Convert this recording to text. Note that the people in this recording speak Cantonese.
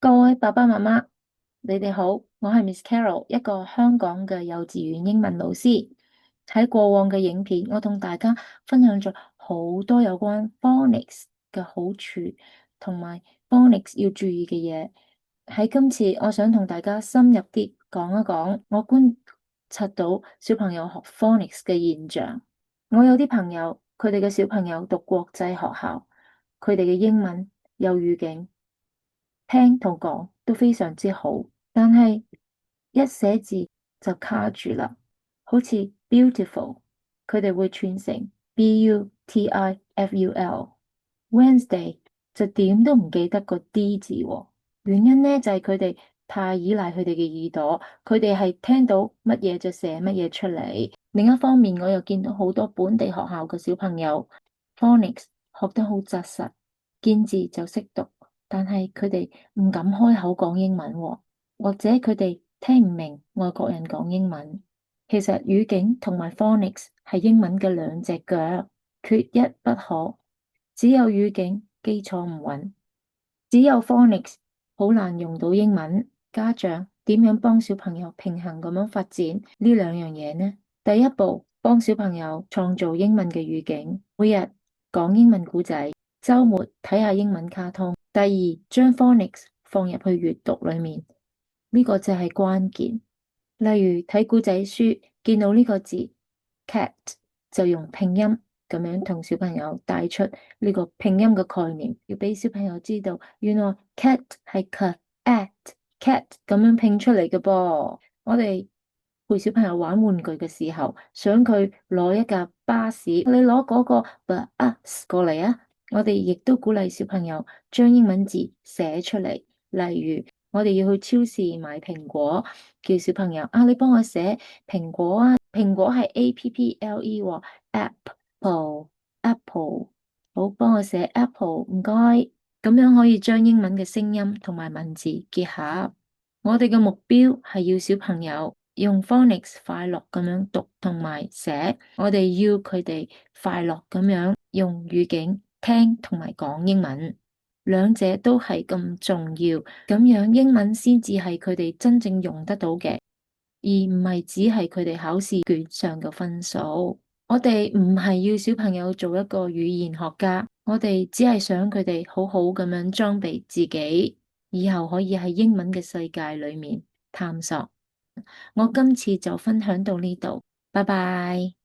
各位爸爸媽媽，你哋好，我係 Miss Carol，一個香港嘅幼稚園英文老師。喺過往嘅影片，我同大家分享咗好多有關 phonics 嘅好處，同埋 phonics 要注意嘅嘢。喺今次，我想同大家深入啲講一講我觀察到小朋友學 phonics 嘅現象。我有啲朋友，佢哋嘅小朋友讀國際學校，佢哋嘅英文有語境。聽同講都非常之好，但係一寫字就卡住啦，好似 beautiful，佢哋會串成 Beautiful，Wednesday 就點都唔記得個 D 字喎。原因呢，就係佢哋太依賴佢哋嘅耳朵，佢哋係聽到乜嘢就寫乜嘢出嚟。另一方面，我又見到好多本地學校嘅小朋友 phonics 學得好紮實，見字就識讀。但係佢哋唔敢開口講英文喎，或者佢哋聽唔明外國人講英文。其實語境同埋 phonics 係英文嘅兩隻腳，缺一不可。只有語境基礎唔穩，只有 phonics 好難用到英文。家長點樣幫小朋友平衡咁樣發展呢兩樣嘢呢？第一步，幫小朋友創造英文嘅語境，每日講英文故仔，周末睇下英文卡通。第二，將 phonics 放入去閱讀裏面，呢個就係關鍵。例如睇故仔書，見到呢個字 cat 就用拼音咁樣同小朋友帶出呢個拼音嘅概念，要俾小朋友知道，原來 cat 係 cat 咁樣拼出嚟嘅噃。我哋陪小朋友玩玩具嘅時候，想佢攞一架巴士，你攞嗰個 bus 過嚟啊！我哋亦都鼓勵小朋友將英文字寫出嚟，例如我哋要去超市買蘋果，叫小朋友啊，你幫我寫蘋果啊，蘋果係 apple 喎，apple，好，幫我寫 apple，唔該，咁樣可以將英文嘅聲音同埋文字結合。我哋嘅目標係要小朋友用 phonics 快樂咁樣讀同埋寫，我哋要佢哋快樂咁樣用語境聽同埋講英文，兩者都係咁重要，咁樣英文先至係佢哋真正用得到嘅，而唔係只係佢哋考試卷上嘅分數。我哋唔係要小朋友做一個語言學家，我哋只係想佢哋好好咁樣裝備自己，以後可以喺英文嘅世界裏面探索。我今次就分享到呢度，拜拜。